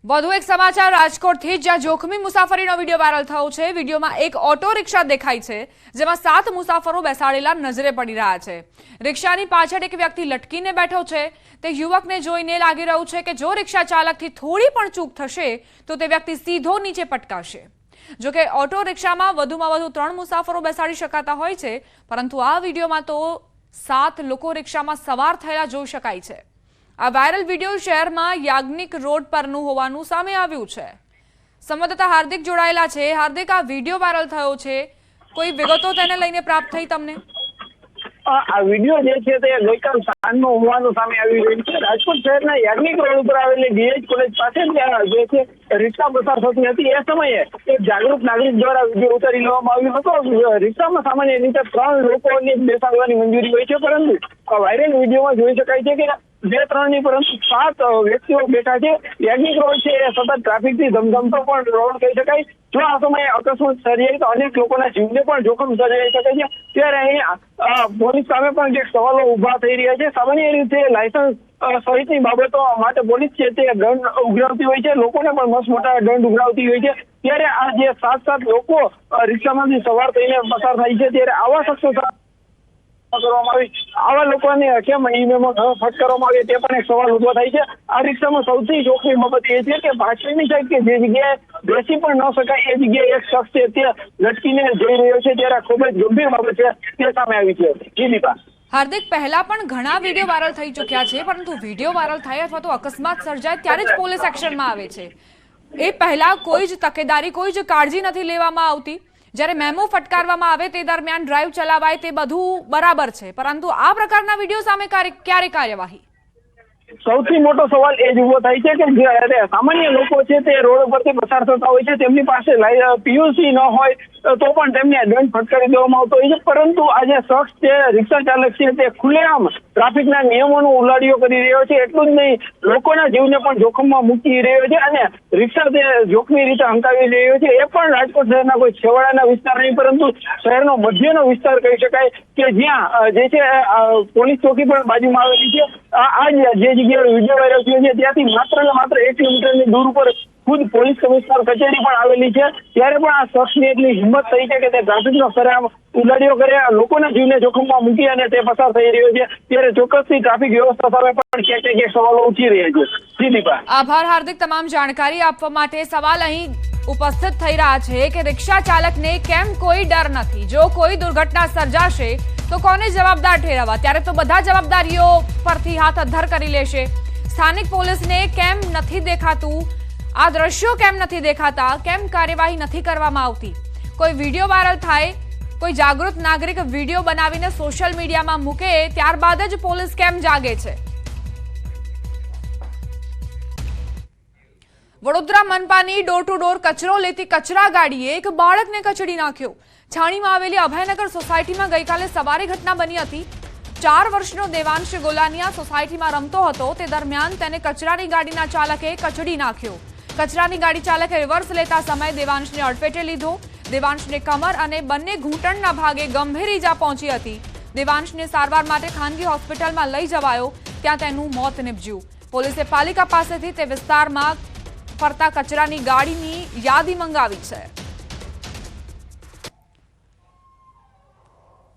વધુ એક સમાચાર રાજકોટથી જ્યાં જોખમી મુસાફરીનો વિડીયો વાયરલ થયો છે। વિડીયોમાં એક ઓટો રિક્ષા દેખાય છે જેમાં 7 મુસાફરો બેસાડેલા નજરે પડી રહ્યા છે। રિક્ષાની પાછળ એક વ્યક્તિ લટકીને બેઠો છે। તે યુવકને જોઈને લાગી રહ્યું છે કે જો રિક્ષા ચાલકથી થોડી પણ ચૂક થશે તો તે વ્યક્તિ સીધો નીચે પટકાશે। જો કે ઓટો રિક્ષામાં વધુમાં વધુ 3 મુસાફરો બેસાડી શકાતા હોય છે, પરંતુ આ વિડીયોમાં તો 7 લોકો રિક્ષામાં સવાર થયેલા જોઈ શકાય છે। આ વાયરલ વિડીયો શહેરમાં યાજ્ઞિક રોડ પરનું હોવાનું સામે આવ્યું છે। સંવાદદાતા હાર્દિક જોડાયેલા છે। હાર્દિક, આ વિડીયો વાયરલ થયો છે, કોઈ વિગતો તેને લઈને પ્રાપ્ત થઈ તમને? આ વિડીયો જે છે તે ગઈકાલ સાંજનો હોવાનું સામે આવી રહ્યું છે। રાજકોટ શહેરના યાજ્ઞિક રોડ ઉપર આવેલી ડીએચ કોલેજ પાસે જે છે રિક્ષા પસાર થતી હતી। એ સમયે એક જાગૃત નાગરિક દ્વારા વિડીયો ઉતારી લેવામાં આવ્યો હતો। રિક્ષામાં સામાન્ય રીતે 3 લોકોની બેસાડવાની મંજૂરી હોય છે, પરંતુ વાયરલ વિડીયોમાં જોઈ શકાય છે કે 2-3 નહીં પરંતુ 7 વ્યક્તિઓ બેઠા છે। યાજ્ઞિક રોડ છે એ સતત ટ્રાફિકથી ધમધમતો પણ રોડ કહી શકાય। જો આ સમયે અકસ્માત સર્જાય તો અનેક લોકોના જીવને પણ જોખમ સર્જાઈ શકે છે। ત્યારે અહીં પોલીસ સામે પણ જે સવાલો ઉભા થઈ રહ્યા છે। સામાન્ય રીતે લાયસન્સ સહિતની બાબતો માટે પોલીસ છે તે દંડ ઉઘરાવતી હોય છે, લોકોને પણ મસ્ત મોટા દંડ ઉઘરાવતી હોય છે। ત્યારે આ જે 7 લોકો રિક્ષામાંથી સવાર થઈને પસાર થાય છે, ત્યારે આવા શખ્સો કરવામાં આવી આવા લોકોને કેમ ઈમેમો ફટકારવામાં આવે તે પણ એક સવાલ ઉભો થાય છે। આ રિક્ષામાં સૌથી જોખમી બાબત એ છે કે પાછળની સાઈડ કે જે જગ્યાએ બેસી પણ ન શકાય એ જગ્યાએ એક શખ્સ છે તે લટકીને જઈ રહ્યો છે। ત્યારે ખૂબ જ ગંભીર બાબત છે તે સામે આવી છે। જી દીપા। હાર્દિક, પહેલા પણ ઘણા વિડીયો વાયરલ થઈ ચૂક્યા છે, પરંતુ વિડીયો વાયરલ થાય અથવા તો અકસ્માત સર્જાય ત્યારે જ પોલીસ એક્શનમાં આવે છે। એ પહેલા કોઈ જ તકેદારી, કોઈ જ કાળજી નથી લેવામાં આવતી। જ્યારે મેમો ફટકારવામાં આવે તે દરમિયાન ડ્રાઈવ ચલાવાય તે બધું બરાબર છે, પરંતુ આ પ્રકારના વિડીયો સામે ક્યારે કાર્યવાહી? સૌથી મોટો સવાલ એ જ ઉભો થાય છે કે જે સામાન્ય લોકો છે તે રોડ ઉપરથી પસાર થતા હોય છે, તેમની પાસે પીયુસી ન હોય તો પણ તેમને દંડ ફટકારી દેવામાં આવતો હોય છે। પરંતુ આ જે શખ્સ છે રિક્ષા ચાલક છે તે ખુલ્લેઆમ ટ્રાફિકના નિયમોનો ઉલ્લાડિયો કરી રહ્યો છે। એટલું જ નહીં, લોકોના જીવને પણ જોખમમાં મૂકી રહ્યો છે અને રિક્ષા તે જોખમી રીતે હંકાવી રહ્યો છે। એ પણ રાજકોટ શહેરના કોઈ છેવાડાના વિસ્તાર નહીં, પરંતુ શહેરનો મધ્યનો વિસ્તાર કહી શકાય કે જ્યાં જે છે પોલીસ ચોકી પણ બાજુમાં આવેલી છે। આ જે જગ્યાએ વિડીયો વાયરલ થયો છે ત્યાંથી માત્ર ને માત્ર 1 કિલોમીટરની દૂર ઉપર ખુદ પોલીસ કમિશનર કચેરી પણ આવેલી છે। ત્યારે પણ આ શખ્સની એટલી હિંમત થઈ છે કે તે ટ્રાફિકનો સરેઆમ ઉલ્લાડિયો કરે, લોકોના જીવને જોખમમાં મૂકી અને તે પસાર થઈ રહ્યો છે। ત્યારે ચોક્કસથી ટ્રાફિક વ્યવસ્થા સામે પણ ક્યાંક સવાલો ઉઠી રહ્યા છે। જી દીપા। આભાર હાર્દિક, તમામ જાણકારી આપવા માટે। સવાલ અહીં ઉપસ્થિત થઈ રહ્યા છે કે રિક્ષા ચાલકને કેમ કોઈ ડર નથી? જો કોઈ દુર્ઘટના સર્જાશે તો કોને જવાબદાર ઠેરવવા? ત્યારે તો બધા જવાબદારીઓ પરથી હાથ અધ્ધર કરી લેશે। સ્થાનિક પોલીસને કેમ નથી દેખાતું? આ દ્રશ્યો કેમ નથી દેખાતા? કેમ કાર્યવાહી નથી કરવામાં આવતી? કોઈ વિડીયો વાયરલ થાય, કોઈ જાગૃત નાગરિક વિડીયો બનાવીને સોશિયલ મીડિયામાં મૂકે, ત્યારબાદ જ પોલીસ કેમ જાગે છે? વડોદરા મનપાની ડોર ટુ ડોર કચરો લેતી કચરા ગાડીએ એક બાળકને કચડી નાખ્યો। છાણીમાં આવેલી અભયનગર સોસાયટીમાં ગઈકાલે સવારે ઘટના બની હતી। 4 વર્ષનો દેવાંશ ગોલાનિયા સોસાયટીમાં રમતો હતો, તે દરમિયાન તેને કચરાની ગાડીના ચાલકે કચડી નાખ્યો। કચરાની ગાડી ચાલકે રિવર્સ લેતા સમયે દેવાંશને અડફેટે લીધો। દેવાંશને કમર અને બંને ઘૂંટણના ભાગે ગંભીર ઈજા પહોંચી હતી। દેવાંશને સારવાર માટે ખાનગી હોસ્પિટલમાં લઈ જવાયો, ત્યાં તેનું મોત નિપજ્યું। પોલીસે પાલિકા પાસેથી તે વિસ્તારમાં ફરતા કચરાની ગાડીની યાદી મંગાવી છે।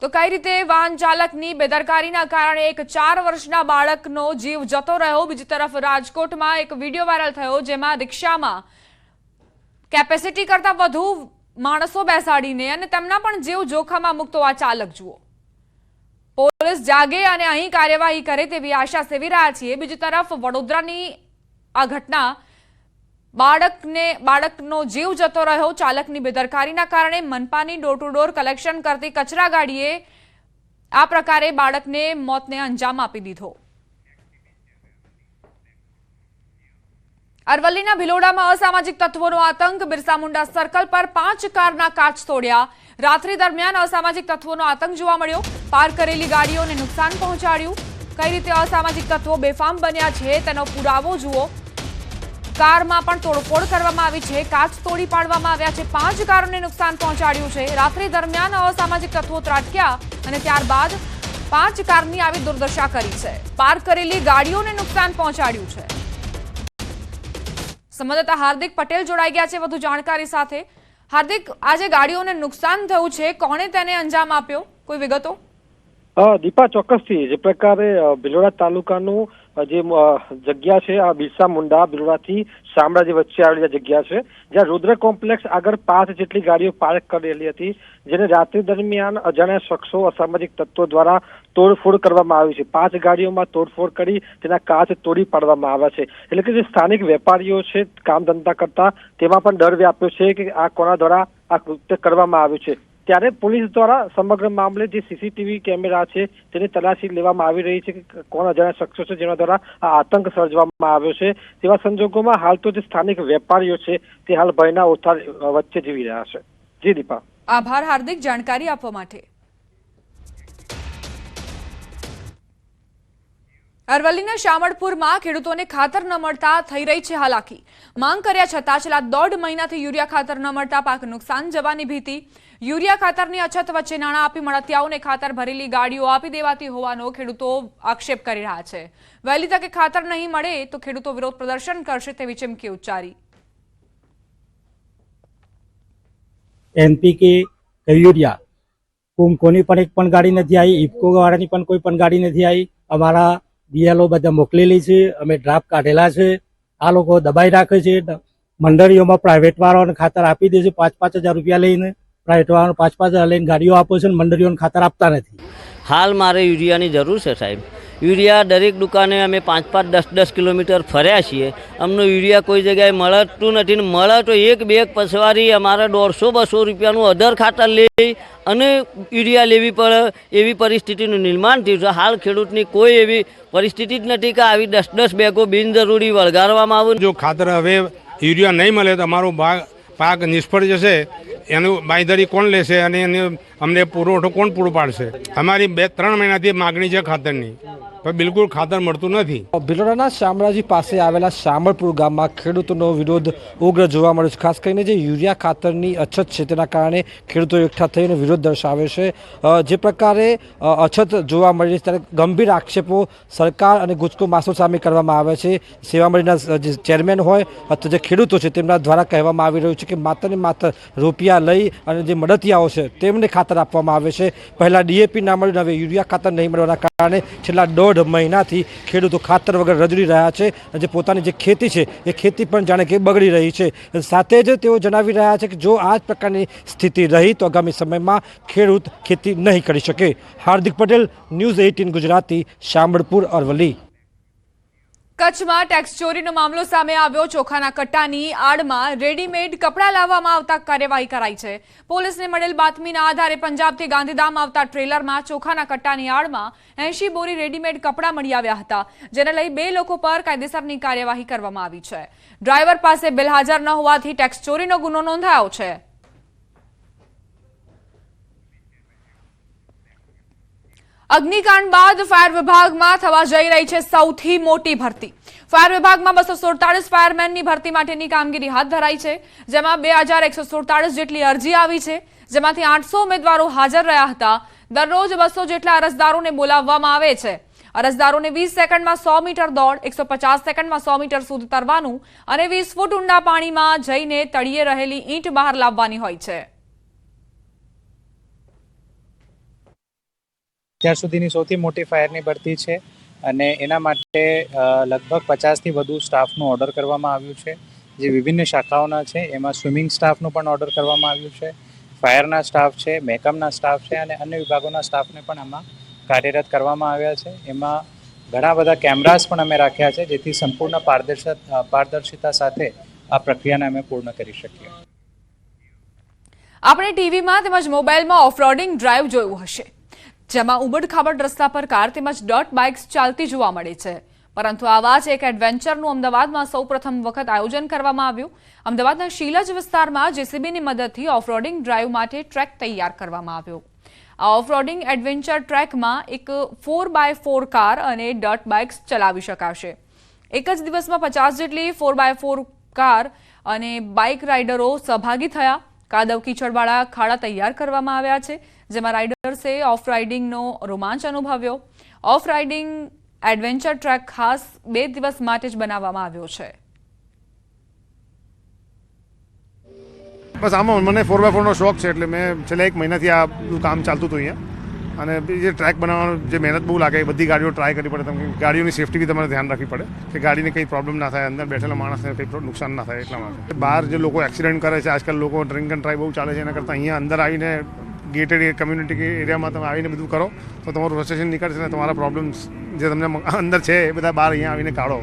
તો કઈ રીતે વાહન ચાલકની બેદરકારીના કારણે એક 4 વર્ષના બાળકનો જીવ જતો રહ્યો? બીજી તરફ રાજકોટમાં એક વિડીયો વાયરલ થયો જેમાં રિક્ષામાં કેપેસિટી કરતા વધુ માણસો બેસાડીને અને તેમના પણ જીવ જોખમમાં મૂકતો આ ચાલક જુઓ। પોલીસ જાગે અને અહીં કાર્યવાહી કરે તેવી આશા સેવી રહ્યા છીએ। બીજી તરફ વડોદરાની આ ઘટના, બાળકનો જીવ જતો રહ્યો ચાલકની બેદરકારીના કારણે। મનપાની ડોર ટુ ડોર કલેક્શન કરતી કચરા ગાડીએ આ પ્રકારે બાળકને મોતને અંજામ આપી દીધો। અરવલ્લીના ભિલોડામાં અસામાજિક તત્વોનો આતંક। બિરસા મુંડા સર્કલ પર 5 કારના કાચ તોડ્યા। રાત્રિ દરમિયાન અસામાજિક તત્વોનો આતંક જોવા મળ્યો। પાર્ક કરેલી ગાડીઓને નુકસાન પહોંચાડ્યું। કઈ રીતે અસામાજિક તત્વો બેફામ બન્યા છે તેનો પુરાવો જુઓ। કારમાં પણ તોડફોડ કરવામાં આવી છે, કાચ તોડી પાડવામાં આવ્યા છે, 5 કારોને નુકસાન પહોંચાડ્યું છે। રાત્રિ દરમિયાન અસામાજિક તત્વો ત્રાટક્યા અને ત્યારબાદ 5 કારની આવી દુર્દશા કરી છે। પાર્ક કરેલી ગાડીઓને નુકસાન પહોંચાડ્યું છે। સંવાદદાતા હાર્દિક પટેલ જોડાઈ ગયા છે વધુ જાણકારી સાથે. હાર્દિક, આજે ગાડીઓને નુકસાન થયું છે, કોણે તેને અંજામ આપ્યો, કોઈ વિગતો? દીપા, ચોક્કસથી જે પ્રકારે ભિલોડા તાલુકાનું જે જગ્યા છે આ બિરસા મુંડા ભિલોડાથી શામળાજી વચ્ચે આવેલી જગ્યા છે, જ્યાં રુદ્ર કોમ્પ્લેક્સ આગળ 5 જેટલી ગાડીઓ પાર્ક કરેલી હતી, જેને રાત્રિ દરમિયાન અજાણ્યા શખ્સો અસામાજિક તત્વો દ્વારા તોડફોડ કરવામાં આવી છે. 5 ગાડીઓમાં તોડફોડ કરી તેના કાચ તોડી પાડવામાં આવ્યા છે. એટલે કે જે સ્થાનિક વેપારીઓ છે કામ ધંધા કરતા, તેમાં પણ ડર વ્યાપ્યો છે કે આ કોના દ્વારા આ કૃત્ય કરવામાં આવ્યું છે. ત્યારે પોલીસ દ્વારા સમગ્ર મામલે જે સીસીટીવી કેમેરા છે તેની તલાશી લેવામાં આવી રહી છે કે કોણ અજાણ્યા શખ્સો છે જેના દ્વારા આ આતંક સર્જવામાં આવ્યો છે. તેવા સંજોગોમાં હાલ તો જે સ્થાનિક વેપારીઓ છે તે હાલ ભયના ઓથાર વચ્ચે જીવી રહ્યા છે. જી દીપા. આભાર હાર્દિક જાણકારી આપવા માટે. અરવલ્લીના શામળપુરમાં ખેડૂતોને ખાતર ન મળતા થઈ રહી છે હાલાકી. માંગ કર્યા છતાં છેલ્લા 1.5 મહિનાથી યુરિયા ખાતર ન મળતા પાક નુકસાન જવાની ભીતિ. યુરિયા ખાતરની અછત વચ્ચે નાણાં આપી મળતિયાઓને ખાતર ભરેલી ગાડીઓ આપી દેવાતી હોવાનો ખેડૂતો આક્ષેપ કરી રહ્યા છે. વહેલી તકે ખાતર નહીં મળે તો ખેડૂતો વિરોધ પ્રદર્શન કરશે તેવી ચીમકી ઉચ્ચારી. એનપીકે યુરિયા કોની પણ એક પણ ગાડી નથી આવી, ઇફકો વાળાની પણ કોઈ પણ ગાડી નથી આવી. અમારા બીએલઓ બધા મોકલેલી છે, અમે ડ્રાફ્ટ કાઢેલા છે. આ લોકો દબાઈ રાખે છે. મંડળીઓમાં પ્રાઇવેટ વાળાને ખાતર આપી દે છે 5,000 રૂપિયા લઈને. પ્રાઇવેટ વાળાને 5,000 લઈને ગાડીઓ આપે છે, મંડળીઓને ખાતર આપતા નથી. હાલ મારે યુરિયાની જરૂર છે સાહેબ. યુરિયા દરેક દુકાને અમે 5-5, 10-10 કિલોમીટર ફર્યા છીએ. અમને યુરિયા કોઈ જગ્યાએ મળતું નથી ને મળે તો એક બેગ પસવારી અમારે 150-200 રૂપિયાનું અધર ખાતર લઈ અને યુરિયા લેવી પડે એવી પરિસ્થિતિનું નિર્માણ થયું છે. હાલ ખેડૂતની કોઈ એવી પરિસ્થિતિ જ નથી કે આવી 10-10 બેગો બિનજરૂરી વળગાડવામાં આવે. જો ખાતર હવે યુરિયા નહીં મળે તો અમારો પાક નિષ્ફળ જશે. એનું બાંયધરી કોણ લેશે અને અમને પુરવઠો કોણ પૂરો પાડશે? અમારી 2-3 મહિનાથી માગણી છે ખાતરની, પણ બિલકુલ ખાતર મળતું નથી. ભિલોડાના શામળાજી પાસે આવેલા શામળપુર ગામમાં ખેડૂતોનો વિરોધ ઉગ્ર જોવા મળ્યો છે. ખાસ કરીને જે યુરિયા ખાતરની અછત છે તેના કારણે ખેડૂતો એકઠા થઈને વિરોધ દર્શાવે છે. જે પ્રકારે અછત જોવા મળી છે ત્યારે ગંભીર આક્ષેપો સરકાર અને ગુજકો માસો સામે કરવામાં આવે છે. સેવામળીના જે ચેરમેન હોય અથવા જે ખેડૂતો છે તેમના દ્વારા કહેવામાં આવી રહ્યું છે કે માત્ર ને માત્ર રૂપિયા લઈ અને જે મદતિયાઓ છે તેમને ખાતર આપવામાં આવે છે. પહેલાં ડીએપી ના મળ્યું, હવે યુરિયા ખાતર નહીં મળવાના કારણે છેલ્લા 1.5 મહિનાથી ખેડૂતો ખાતર વગર રજડી રહ્યા છે. જે પોતાની જે ખેતી છે એ ખેતી પણ જાણે કે બગડી રહી છે. સાથે જ તેઓ જણાવી રહ્યા છે કે જો આ જ પ્રકારની સ્થિતિ રહી તો આગામી સમયમાં ખેડૂત ખેતી નહીં કરી શકે. હાર્દિક પટેલ, ન્યૂઝ 18 ગુજરાતી, શામળપુર, અરવલ્લી. કચ્છમાં ટેક્સ ચોરીનો મામલો સામે આવ્યો. ચોખાના કટ્ટાની આડમાં રેડીમેડ કપડાં લાવવામાં આવતા કાર્યવાહી કરાઈ છે. પોલીસને મળેલ બાતમીના આધારે પંજાબથી ગાંધીધામ આવતા ટ્રેલરમાં ચોખાના કટ્ટાની આડમાં 80 બોરી રેડીમેડ કપડાં મળી આવ્યા હતા, જેને લઈ 2 લોકો પર કાયદેસરની કાર્યવાહી કરવામાં આવી છે. ડ્રાઈવર પાસે બિલ હાજર ન હોવાથી ટેક્સ ચોરીનો ગુનો નોંધાયો છે. અગ્નિકાંડ બાદ ફાયર વિભાગમાં થવા જઈ રહી છે સૌથી મોટી ભરતી. ફાયર વિભાગમાં 247 ફાયરમેનની ભરતી માટેની કામગીરી હાથ ધરાઈ છે, જેમાં 2147 જેટલી અરજી આવી છે, જેમાંથી 800 ઉમેદવારો હાજર રહ્યા હતા. દરરોજ 200 જેટલા અરજદારોને બોલાવવામાં આવે છે. અરજદારોને 20 સેકન્ડમાં 100 મીટર દોડ, 150 સેકન્ડમાં 100 મીટર સુધી તરવાનું અને 20 ફૂટ ઊંડા પાણીમાં જઈને તળિયે રહેલી ઈંટ બહાર લાવવાની હોય છે. અત્યાર સુધીની સૌથી મોટી ફાયરની ભરતી છે અને એના માટે લગભગ 50થી વધુ સ્ટાફનું ઓર્ડર કરવામાં આવ્યું છે, જે વિભિન્ન શાખાઓના છે. એમાં સ્વિમિંગ સ્ટાફનું પણ ઓર્ડર કરવામાં આવ્યું છે, ફાયરના સ્ટાફ છે, મહેકમના સ્ટાફ છે અને અન્ય વિભાગોના સ્ટાફને પણ આમાં કાર્યરત કરવામાં આવ્યા છે. એમાં ઘણા બધા કેમેરાસ પણ અમે રાખ્યા છે, જેથી સંપૂર્ણ પારદર્શિતા સાથે આ પ્રક્રિયાને અમે પૂર્ણ કરી શકીએ. આપણે ટીવીમાં તેમજ મોબાઈલમાં ઓફરોડિંગ ડ્રાઈવ જોયું હશે, જેમાં ઉબડ-ખાબડ રસ્તા પર કાર તેમજ ડર્ટ બાઇક્સ ચાલતી જોવા મળે છે. પરંતુ આવા જ એક એડવેન્ચરનું અમદાવાદમાં સૌપ્રથમ વખત આયોજન કરવામાં આવ્યું. અમદાવાદના શીલજ વિસ્તારમાં જેસીબીની મદદથી ઓફરોડિંગ ડ્રાઈવ માટે ટ્રેક તૈયાર કરવામાં આવ્યો. આ ઓફરોડિંગ એડવેન્ચર ટ્રેકમાં એક 4x4 કાર અને ડર્ટ બાઇક્સ ચલાવી શકાશે. એક જ દિવસમાં 50 જેટલી 4x4 કાર અને બાઇક રાઇડરો સહભાગી થયા. કાદવ કીચડવાળા ખાડા તૈયાર કરવામાં આવ્યા છે, જેમાં રાઇડર્સે ઓફ રાઇડિંગનો રોમાંચ અનુભવ્યો. ઓફ રાઇડિંગ એડવેન્ચર ટ્રેક ખાસ 2 દિવસ માટે જ બનાવવામાં આવ્યો છે. બસ આમાં મને 4x4નો શોખ છે એટલે મેં છેલ્લા 1 મહિનાથી આ બધું કામ ચાલતું હતું અહીંયા અને જે ટ્રેક બનાવવાનું જે મહેનત બહુ લાગે એ બધી ગાડીઓ ટ્રાય કરવી પડે. તમે ગાડીઓની સેફ્ટી બી તમારે ધ્યાન રાખવી પડે કે ગાડીને કંઈ પ્રોબ્લેમ ના થાય, અંદર બેઠેલા માણસને કંઈ નુકસાન ના થાય. એટલા માટે બહાર જે લોકો એક્સિડન્ટ કરે છે આજકાલ, લોકો ડ્રિંક એન્ડ ડ્રાઈવ બહુ ચાલે છે, એના કરતાં અહીંયા અંદર આવીને ગેટેડ કમ્યુનિટી એરિયામાં તમે આવીને બધું કરો તો તમારું ફ્રસ્ટ્રેશન નીકળશે અને તમારા પ્રોબ્લેમ્સ જે તમને અંદર છે એ બધા બહાર અહીંયા આવીને કાઢો.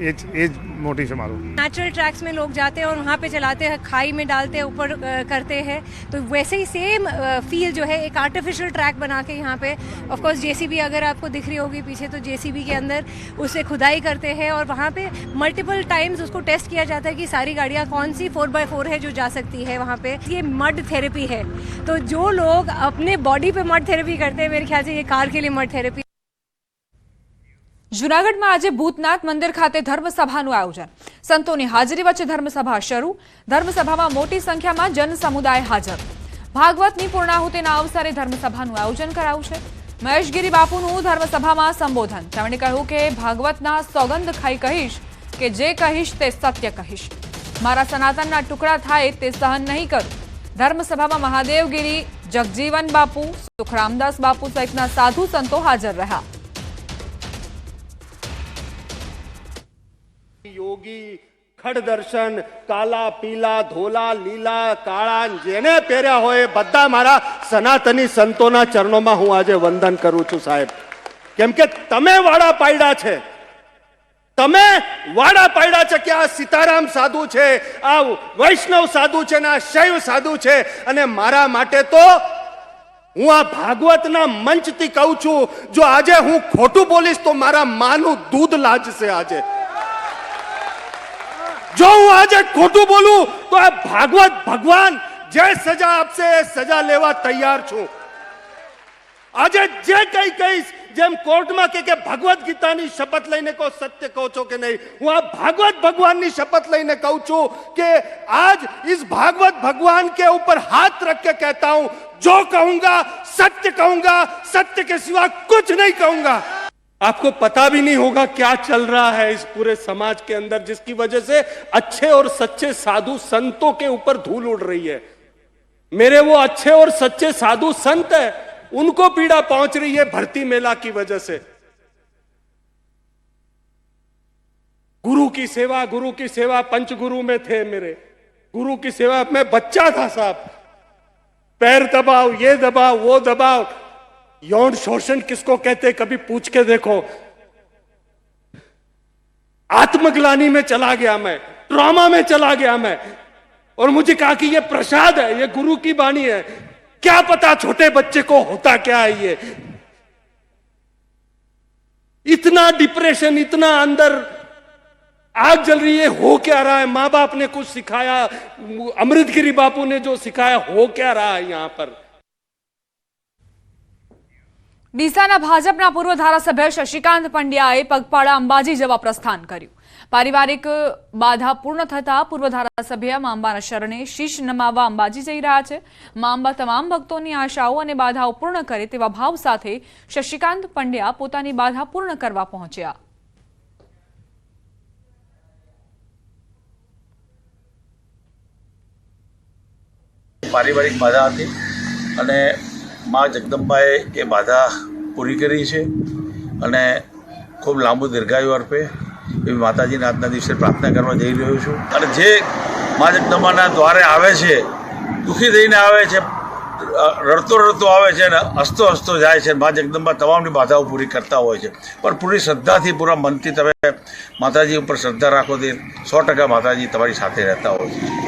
એ જ मोटिव है मारू. नेचुरल ट्रैक्स में लोग जाते हैं और वहाँ पे चलाते हैं, खाई में डालते हैं, ऊपर करते हैं, तो वैसे ही सेम फील जो है एक आर्टिफिशियल ट्रैक बना के यहाँ पे ऑफ कोर्स जेसीबी अगर आपको दिख रही होगी पीछे, तो जेसीबी के अंदर उससे खुदाई करते हैं और वहाँ पे मल्टीपल टाइम्स उसको टेस्ट किया जाता है कि सारी गाड़ियाँ कौन सी 4x4 है जो जा सकती है वहाँ पे. ये मड थेरेपी है, तो जो लोग अपने बॉडी पे मड थेरेपी करते हैं मेरे ख्याल से ये कार के लिए मड थेरेपी. જૂનાગઢમાં આજે ભૂતનાથ મંદિર ખાતે ધર્મસભાનું આયોજન. સંતોની હાજરી વચ્ચે ધર્મસભા શરૂ. ધર્મસભામાં મોટી સંખ્યામાં જન સમુદાય હાજર. ભાગવતની પૂર્ણાહુતિના અવસરે ધર્મસભાનું આયોજન કરાયું છે. મહેશગીરી બાપુનું ધર્મસભામાં સંબોધન. તેમણે કહ્યું કે ભાગવતના સોગંદ ખાઈ કહીશ કે જે કહીશ તે સત્ય કહીશ. મારા સનાતનના ટુકડા થાય તે સહન નહીં કરું. ધર્મસભામાં મહાદેવગીરી, જગજીવન બાપુ, સુખરામદાસ બાપુ સહિતના સાધુ સંતો હાજર રહ્યા. योगी खड़ दर्शन काला पीला धोला लीला काळा जेने પહેર્યા હોય બધા મારા સનાતની સંતોના ચરણોમાં હું આજે વંદન કરું છું સાહેબ. કેમ કે તમે વાડા પાડ્યા છે, તમે વાડા પાડ્યા છે કે આ સીતારામ સાધુ છે, આ વૈષ્ણવ સાધુ છે ને આ શૈવ સાધુ છે. અને મારા માટે તો હું આ ભાગવતના મંચથી કહું છું, જો આજે હું ખોટું બોલીશ તો મારા માનું દૂધ લાજશે. આજે જો હું આજે ખોટું બોલું તો આ ભાગવત ભગવાન જે સજા આપશે એ સજા લેવા તૈયાર છું. આજે જે કઈ કહીશ, જેમ કોર્ટમાં કે ભગવત ગીતાની શપથ લઈને કહો સત્ય કહો છો કે નહીં, હું આ ભાગવત ભગવાનની શપથ લઈને કહું છું કે आज इस भागवत भगवान के ऊपर हाथ रख के कहता हूं, जो कहूंगा सत्य कहूंगा, सत्य के सिवा कुछ नहीं कहूंगा. आपको पता भी नहीं होगा क्या चल रहा है इस पूरे समाज के अंदर, जिसकी वजह से अच्छे और सच्चे साधु संतों के ऊपर धूल उड़ रही है. मेरे वो अच्छे और सच्चे साधु संत है, उनको पीड़ा पहुंच रही है भर्ती मेला की वजह से. गुरु की सेवा पंचगुरु में थे मेरे. गुरु की सेवा में बच्चा था साहब, पैर दबाओ, ये दबाओ, वो दबाओ. यौन शोषण किसको कहते कभी पूछ के देखो. आत्मग्लानी में चला गया मैं, ट्रॉमा में चला गया मैं, और मुझे कहा कि ये प्रसाद है, ये गुरु की वाणी है. क्या पता छोटे बच्चे को होता क्या है ये. इतना डिप्रेशन, इतना अंदर आग जल रही है. हो क्या रहा है? माँ बाप ने कुछ सिखाया, अमृतगिरी बापू ने जो सिखाया, हो क्या रहा है यहाँ पर. ડીસાના ભાજપના પૂર્વ ધારાસભ્ય શશિકાંત પંડ્યાએ પગપાળા અંબાજી જવા પ્રસ્થાન કર્યું. પારિવારિક બાધા પૂર્ણ થતા પૂર્વ ધારાસભ્ય મા અંબાના શરણે શીશ નમાવવા અંબાજી જઈ રહ્યા છે. મા અંબા તમામ ભક્તોની આશાઓ અને બાધાઓ પૂર્ણ કરે તેવા ભાવ સાથે શશિકાંત પંડ્યા પોતાની બાધા પૂર્ણ કરવા પહોંચ્યા. પારિવારિક બાધા હતી અને મા જગદંબાએ એ બાધા પૂરી કરી છે અને ખૂબ લાંબુ દીર્ઘાયુ અર્પે એવી માતાજીને આજના દિવસે પ્રાર્થના કરવા જઈ રહ્યો છું. અને જે મા જગદંબાના દ્વારે આવે છે, દુઃખી થઈને આવે છે, રડતો રડતો આવે છે અને હસતો હસતો જાય છે. મા જગદંબા તમામની બાધાઓ પૂરી કરતા હોય છે. પણ પૂરી શ્રદ્ધાથી, પૂરા મનથી તમે માતાજી ઉપર શ્રદ્ધા રાખો તો 100% માતાજી તમારી સાથે રહેતા હોય છે.